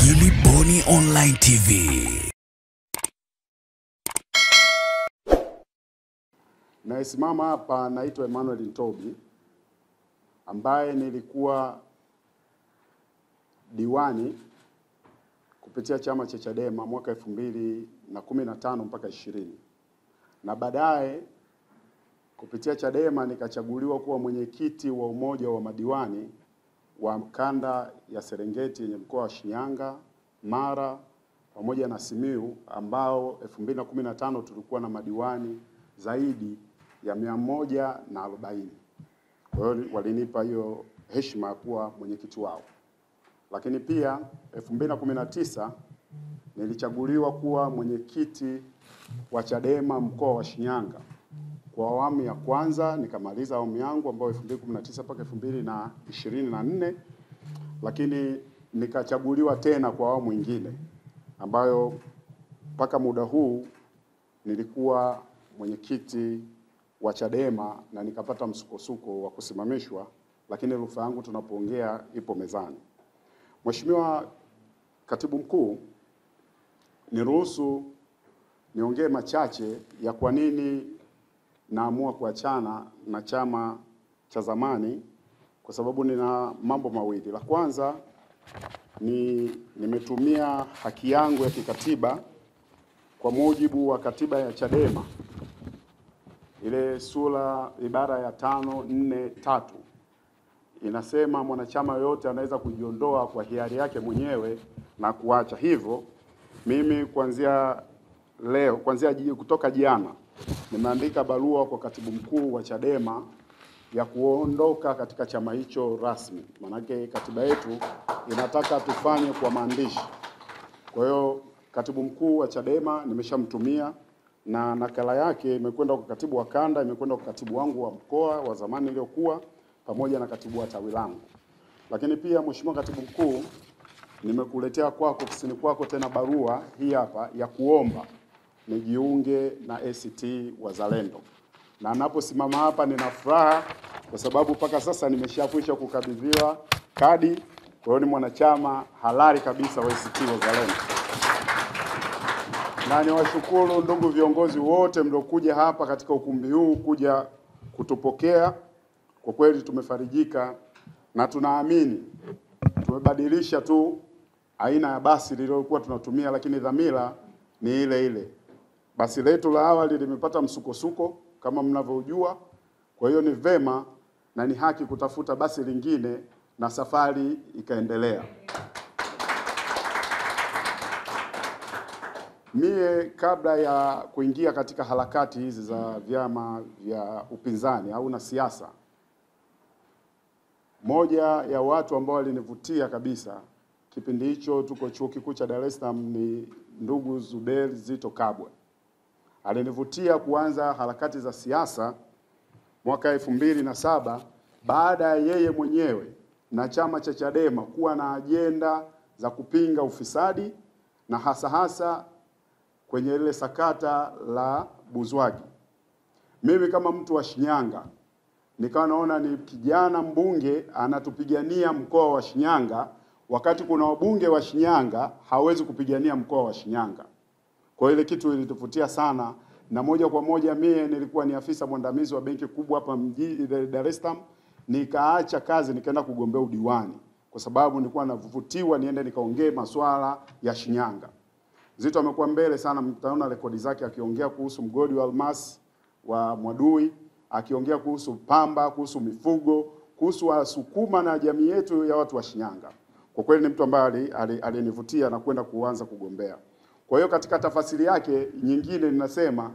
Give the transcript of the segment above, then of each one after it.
Gilly Bonny Online TV. Naisimama hapa naitwa Emmanuel Ntobi, ambaye nilikuwa diwani kupitia chama cha Chadema mwaka 2015 mpaka 20. Na baadaye kupitia Chadema nikachaguliwa kuwa mwenyekiti wa umoja wa madiwani wa kanda ya Serengeti yenye mkoa wa Shinyanga, Mara pamoja na Simiyu, ambao 2015 tulikuwa na madiwani zaidi ya 140. Kwa hiyo walinipa hiyo heshima ya kuwa mwenyekiti wao. Lakini pia 2019 nilichaguliwa kuwa mwenyekiti wa Chadema mkoa wa Shinyanga kwa awamu ya kwanza, nikamaliza awamu yangu ambayo 2019 mpaka 2024, lakini nikachaguliwa tena kwa awamu nyingine ambayo mpaka muda huu nilikuwa mwenyekiti wa Chadema na nikapata msukosuko wa kusimamishwa, lakini rufaa yangu tunapoongea ipo mezani. Mheshimiwa Katibu Mkuu, niruhusu niongee machache ya kwa nini naamua kuachana na chama cha zamani, kwa sababu nina mambo mawili. La kwanza nimetumia haki yangu ya kikatiba kwa mujibu wa katiba ya Chadema, ile sura ibara ya 543 inasema mwanachama yoyote anaweza kujiondoa kwa hiari yake mwenyewe na kuacha. Hivyo mimi kuanzia kutoka jana nimeandika barua kwa katibu mkuu wa Chadema ya kuondoka katika chama hicho rasmi. Maanake katiba yetu inataka tufanye kwa maandishi. Kwa hiyo katibu mkuu wa Chadema nimeshamtumia, na nakala yake imekwenda kwa katibu wa kanda, imekwenda kwa katibu wangu wa mkoa wa zamani niliokuwa, pamoja na katibu wa tawi langu. Lakini pia Mheshimiwa Katibu Mkuu, nimekuletea kwako ofisini kwako tena barua hii hapa ya kuomba nijiunge na ACT Wazalendo. Na naposimama hapa nina furaha kwa sababu mpaka sasa nimeshakwisha kukabidhiwa kadi. Kwa hiyo ni mwanachama halali kabisa wa ACT Wazalendo. Na niwashukuru ndugu viongozi wote mliokuja hapa katika ukumbi huu kuja kutupokea. Kwa kweli tumefarijika na tunaamini tumebadilisha tu aina ya basi lililokuwa tunatumia, lakini dhamira ni ile ile. Basi letu la awali limepata msukosuko kama mnavyojua. Kwa hiyo ni vema na ni haki kutafuta basi lingine na safari ikaendelea. Mie kabla ya kuingia katika harakati hizi za vyama vya upinzani au na siasa, moja ya watu ambao walinivutia kabisa kipindi hicho tuko chuo kikuu cha Dar es Salaam ni ndugu Zuberi Zito Kabwe. Alinivutia kuanza harakati za siasa mwaka 2007 baada ya yeye mwenyewe na chama cha Chadema kuwa na ajenda za kupinga ufisadi na hasa kwenye ile sakata la Buzwagi. Mimi kama mtu wa Shinyanga nikawa naona ni kijana mbunge anatupigania mkoa wa Shinyanga, wakati kuna wabunge wa Shinyanga hawezi kupigania mkoa wa Shinyanga. Kwa ile kitu ilituvutia sana, na moja kwa moja mimi nilikuwa ni afisa mwandamizi wa benki kubwa hapa mjini Dar es Salaam, nikaacha kazi nikaenda kugombea udiwani kwa sababu nilikuwa navutiwa niende nikaongee masuala ya Shinyanga. Zito amekuwa mbele sana, mtaona rekodi zake akiongea kuhusu mgodi wa almasi wa Mwadui, akiongea kuhusu pamba, kuhusu mifugo, kuhusu Wasukuma na jamii yetu ya watu wa Shinyanga. Kwa kweli ni mtu ambaye alinivutia na kwenda kuanza kugombea. Kwa hiyo katika tafasiri yake nyingine ninasema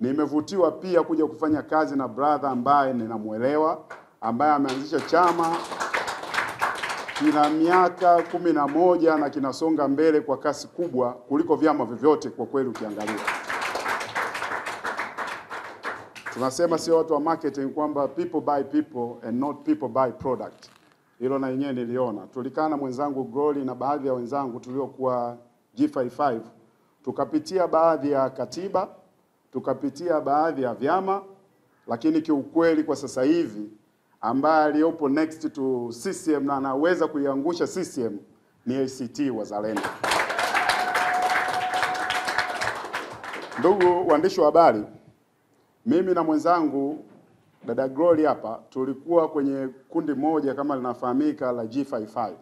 nimevutiwa pia kuja kufanya kazi na brother ambaye ninamuelewa, ambaye ameanzisha chama kina miaka 11 na kinasonga mbele kwa kasi kubwa kuliko vyama vyovyote kwa kweli ukiangalia. Tunasema sio watu wa marketing kwamba people buy people and not people buy product. Hilo na yenyewe niliona. Tulikaa na mwenzangu Groli na baadhi ya wenzangu tuliokuwa G55, tukapitia baadhi ya katiba, tukapitia baadhi ya vyama, lakini kiukweli kwa sasa hivi ambaye aliyopo next to CCM na anaweza kuiangusha CCM ni ACT Wazalendo. Ndugu waandishi wa habari, mimi na mwenzangu dada Glory hapa tulikuwa kwenye kundi moja kama linafahamika la G55.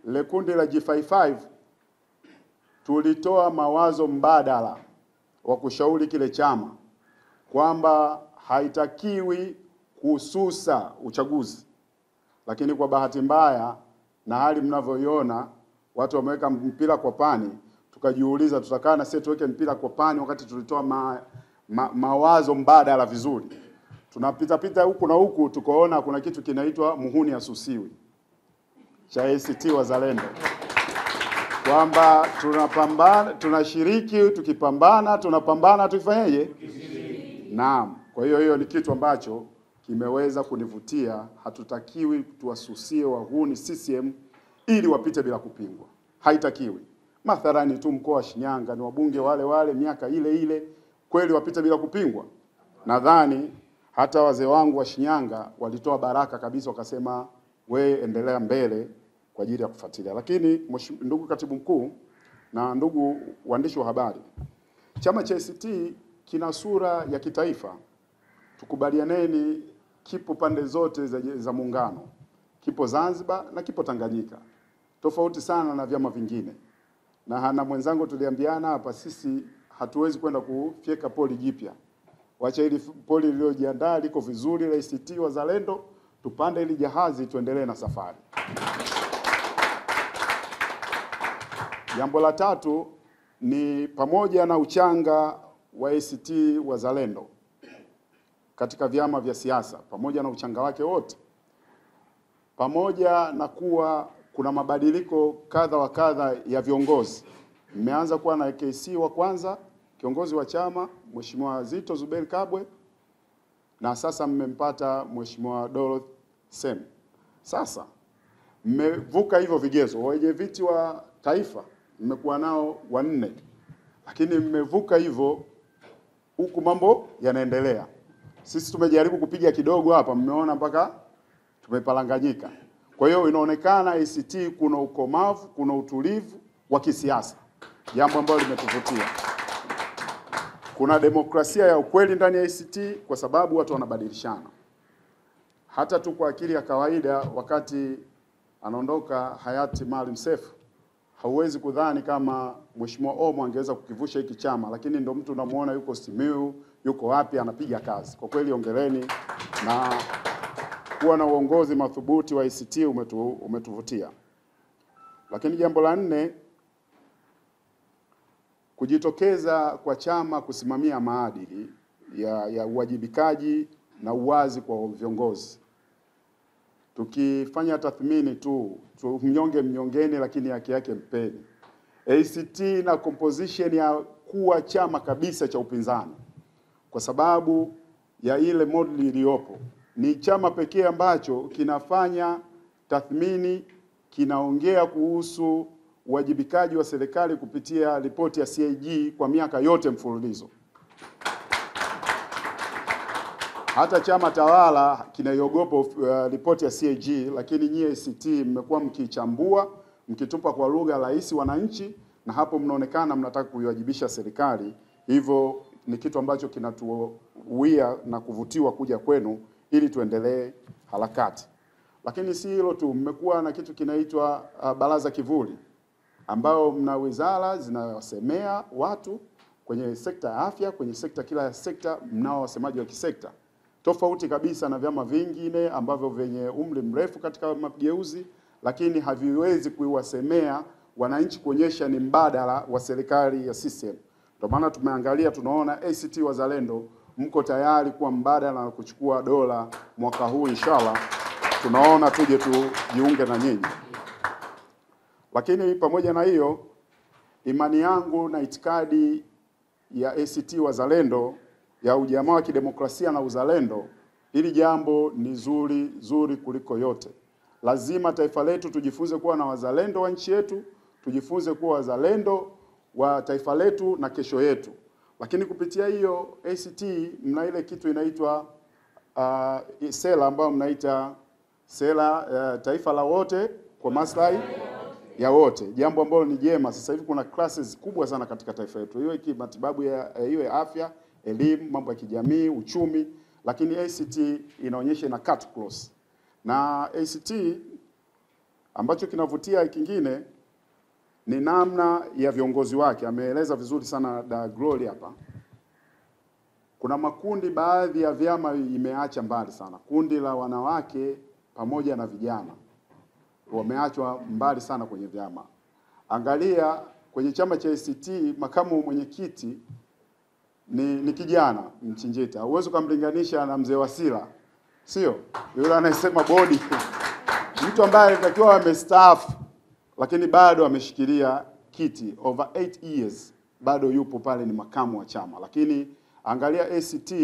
Ile kundi la G55 tulitoa mawazo mbadala wa kushauri kile chama kwamba haitakiwi kuhususa uchaguzi. Lakini kwa bahati mbaya na hali mnavyoiona watu wameweka mpira kwa pani, tukajiuliza tutakaa na sisi tuweke mpira kwa pani wakati tulitoa mawazo mbadala vizuri. Tunapita huku na huku tukaona kuna kitu kinaitwa muhuni asusiwi cha ACT Wazalendo, kwamba tunapambana, tunashiriki, tukipambana tunapambana, tufanyeje? Naam. Kwa hiyo ni kitu ambacho kimeweza kunivutia. Hatutakiwi tuwasusie wahuni CCM ili wapite bila kupingwa, haitakiwi. Mathalani tu mkoa wa Shinyanga ni wabunge wale miaka ile kweli wapite bila kupingwa? Nadhani hata wazee wangu wa Shinyanga walitoa baraka kabisa, wakasema we endelea mbele kwa ajili ya kufuatilia. Lakini ndugu katibu mkuu na ndugu waandishi wa habari, chama cha ACT kina sura ya kitaifa. Tukubalianeni, kipo pande zote za muungano, kipo Zanzibar na kipo Tanganyika, tofauti sana na vyama vingine. Na mwenzangu tuliambiana hapa, sisi hatuwezi kwenda kufyeka poli jipya. Wacha ili poli lililojiandaa liko vizuri la ACT Wazalendo, tupande ili jahazi tuendelee na safari. Jambo la tatu ni pamoja na uchanga wa ACT Wazalendo katika vyama vya siasa, pamoja na uchanga wake wote, pamoja na kuwa kuna mabadiliko kadha wa kadha ya viongozi. Mmeanza kuwa na AKC wa kwanza, kiongozi wa chama Mheshimiwa Zito Zuberi Kabwe, na sasa mmempata Mheshimiwa Dorothy Sem. Sasa mmevuka hivyo vigezo. Wenye viti wa taifa mmekuwa nao 4, lakini mmevuka hivyo, huku mambo yanaendelea. Sisi tumejaribu kupiga kidogo hapa, mmeona mpaka tumepalanganyika. Kwa hiyo inaonekana ACT kuna ukomavu, kuna utulivu wa kisiasa, jambo ambalo limetuvutia. Kuna demokrasia ya ukweli ndani ya ACT kwa sababu watu wanabadilishana. Hata tu kwa akili ya kawaida, wakati anaondoka hayati Maalim Seif, hauwezi kudhani kama Mheshimiwa Omo angeweza kukivusha hiki chama, lakini ndio mtu unamuona yuko Simiyu, yuko wapi, anapiga kazi. Kwa kweli ongereni, na kuwa na uongozi madhubuti wa ACT umetuvutia. Lakini jambo la 4, kujitokeza kwa chama kusimamia maadili ya uwajibikaji na uwazi kwa viongozi. Tukifanya tathmini tu mnyonge mnyongeni, lakini haki yake mpeni. ACT na composition ya kuwa chama kabisa cha upinzani kwa sababu ya ile model iliyopo. Ni chama pekee ambacho kinafanya tathmini, kinaongea kuhusu uwajibikaji wa serikali kupitia ripoti ya CAG kwa miaka yote mfululizo. Hata chama tawala kinaiogopa ripoti ya CAG, lakini nyie ACT mmekuwa mkichambua, mkitupa kwa lugha rahisi wananchi, na hapo mnaonekana mnataka kuiwajibisha serikali. Hivyo ni kitu ambacho kinatuwia na kuvutiwa kuja kwenu ili tuendelee harakati. Lakini si hilo tu, mmekuwa na kitu kinaitwa baraza kivuli, ambao mna wizara zinawasemea watu kwenye sekta ya afya, kwenye sekta kila sekta mnao wasemaji wa kisekta. Tofauti kabisa na vyama vingine ambavyo venye umri mrefu katika mageuzi, lakini haviwezi kuiwasemea wananchi kuonyesha ni mbadala wa serikali ya CCM. Ndio maana tumeangalia, tunaona ACT Wazalendo mko tayari kuwa mbadala na kuchukua dola mwaka huu inshallah. Tunaona tuje tujiunge na nyinyi. Lakini pamoja na hiyo, imani yangu na itikadi ya ACT Wazalendo ya ujamaa wa kidemokrasia na uzalendo, hili jambo ni zuri kuliko yote. Lazima taifa letu tujifunze kuwa na wazalendo wa nchi yetu, tujifunze kuwa wazalendo wa taifa letu na kesho yetu. Lakini kupitia hiyo ACT mna ile kitu inaitwa sera ambayo mnaita sera taifa la wote kwa maslahi ya wote, jambo ambalo ni jema. Sasa hivi kuna classes kubwa sana katika taifa letu, iwe kimatibabu, iwe afya, elimu, mambo ya kijamii, uchumi, lakini ACT inaonyesha ina cut close. Na ACT ambacho kinavutia kingine ni namna ya viongozi wake. Ameeleza vizuri sana Da Glory hapa. Kuna makundi, baadhi ya vyama imeacha mbali sana. Kundi la wanawake pamoja na vijana wameachwa mbali sana kwenye vyama. Angalia kwenye chama cha ACT, makamu mwenyekiti ni kijana Mchinjita. Huwezi kumlinganisha na mzee Wasira. Sio? Yule anayesema bodi. Mtu ambaye alitakiwa amestaafu lakini bado ameshikilia kiti over 8 years, bado yupo pale, ni makamu wa chama. Lakini angalia ACT,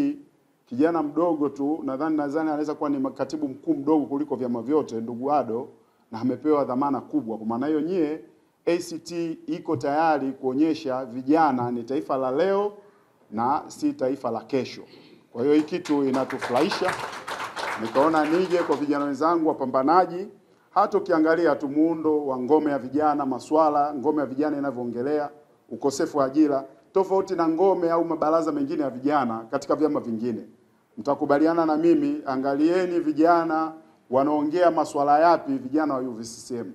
kijana mdogo tu, nadhani anaweza kuwa ni katibu mkuu mdogo kuliko vyama vyote, ndugu Ado, na amepewa dhamana kubwa. Kwa maana hiyo nyie ACT iko tayari kuonyesha vijana ni taifa la leo na si taifa la kesho. Kwa hiyo hii kitu inatufurahisha. Nikaona nije kwa vijana wenzangu wapambanaji. Hata ukiangalia tu muundo wa ngome ya vijana, maswala ngome ya vijana inavyoongelea ukosefu wa ajira, tofauti na ngome au mabaraza mengine ya vijana katika vyama vingine. Mtakubaliana na mimi, angalieni vijana wanaongea maswala yapi vijana wa UVCCM.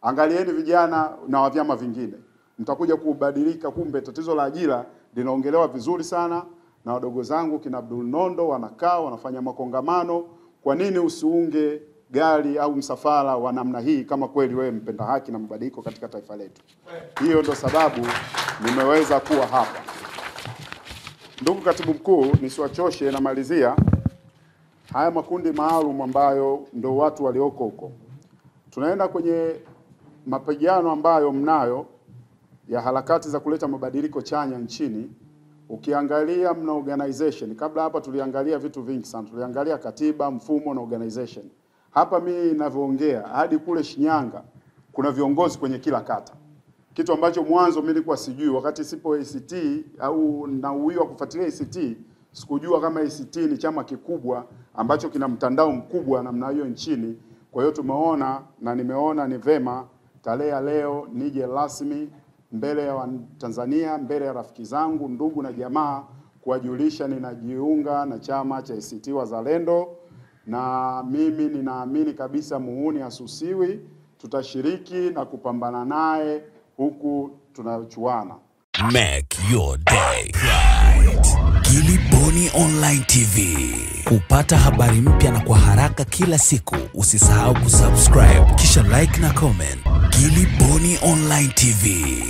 Angalieni vijana na wa vyama vingine. Mtakuja kubadilika, kumbe tatizo la ajira linaongelewa vizuri sana na wadogo zangu kina Abdul Nondo wanakaa wanafanya makongamano. Kwa nini usiunge gari au msafara wa namna hii kama kweli wewe mpenda haki na mabadiliko katika taifa letu? Hiyo ndo sababu nimeweza kuwa hapa. Ndugu katibu mkuu, nisiwachoshe, namalizia haya makundi maalum ambayo ndo watu walioko huko. Tunaenda kwenye mapigano ambayo mnayo ya harakati za kuleta mabadiliko chanya nchini. Ukiangalia mna organization. Kabla hapa tuliangalia vitu vingi sana. Tuliangalia katiba, mfumo na organization. Hapa mimi ninavyoongea hadi kule Shinyanga kuna viongozi kwenye kila kata. Kitu ambacho mwanzo mimi nilikuwa sijui wakati sipo ACT au nauiwa kufuatilia ACT, sikujua kama ACT ni chama kikubwa ambacho kina mtandao mkubwa namna hiyo nchini. Kwa hiyo tumeona na nimeona ni vema tarehe ya leo nije rasmi mbele ya Tanzania, mbele ya rafiki zangu, ndugu na jamaa, kuwajulisha ninajiunga na chama cha ACT Wazalendo, na mimi ninaamini kabisa muhuni asusiwi. Tutashiriki na kupambana naye huku tunachuana. Make your day right. Gilly Bonny Online TV. Kupata habari mpya na kwa haraka kila siku, usisahau kusubscribe kisha like na comment. Gilly Bonny Online TV.